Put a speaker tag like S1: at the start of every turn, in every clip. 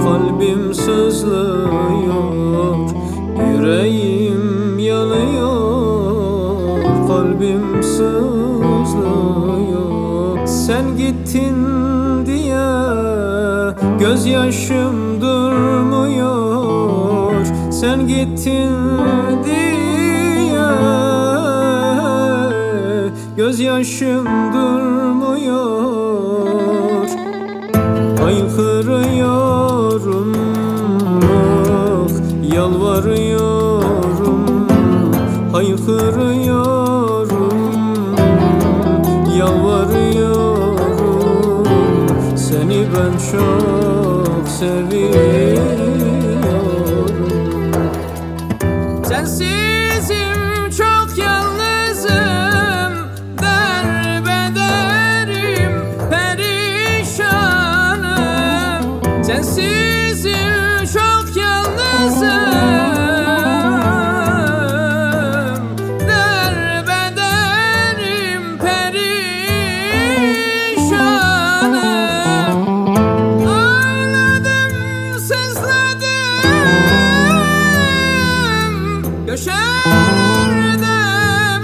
S1: kalbim sızlıyor, yüreğim yanıyor, kalbim sızlıyor. Sen gittin diye gözyaşım durmuyor, sen gittin diye gözyaşım durmuyor. Haykırıyorum, ah, yalvarıyorum, haykırıyorum, yalvarıyorum. Seni ben çok seviyorum. Sensizim çok yalnızım, derbederim, perişanım. Sensizim çok yalnızım, derbederim, perişanım. Ağladım, sızladım köşelerde ben.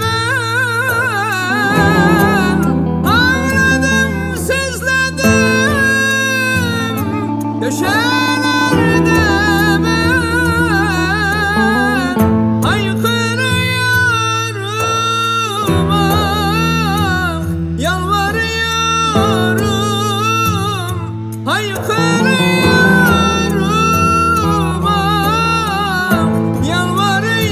S1: Ağladım, sızladım köşelerde ben. Haykırıyorum, ah, yalvarıyorum, haykırıyorum, ah, yalvarıyorum.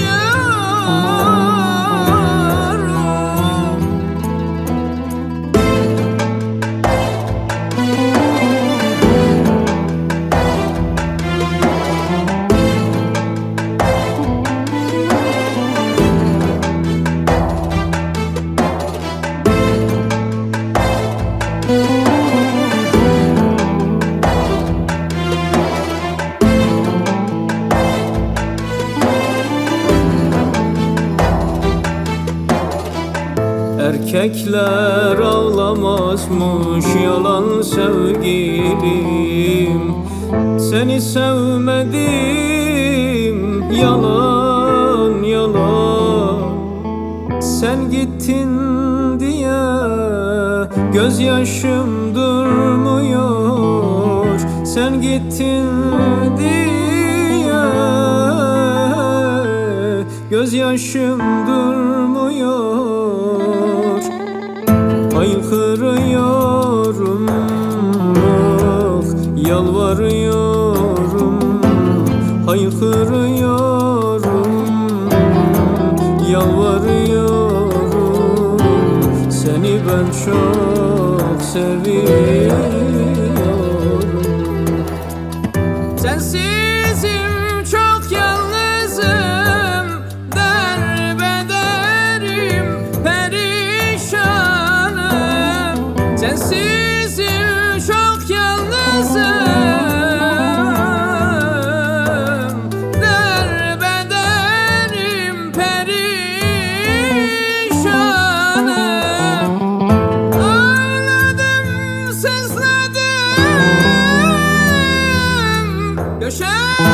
S1: Erkekler ağlamazmış yalan sevgilim, seni sevmedim yalan yalan. Sen gittin diye gözyaşım durmuyor, sen gittin diye gözyaşım durmuyor. Haykırıyorum, ah, yalvarıyorum, haykırıyorum, yalvarıyorum. Seni ben çok seviyorum. Sensizim çok yalnızım, derbederim, perişanım. Sensizim çok yalnızım, derbederim, perişanım. Ağladım, sızladım köşelerde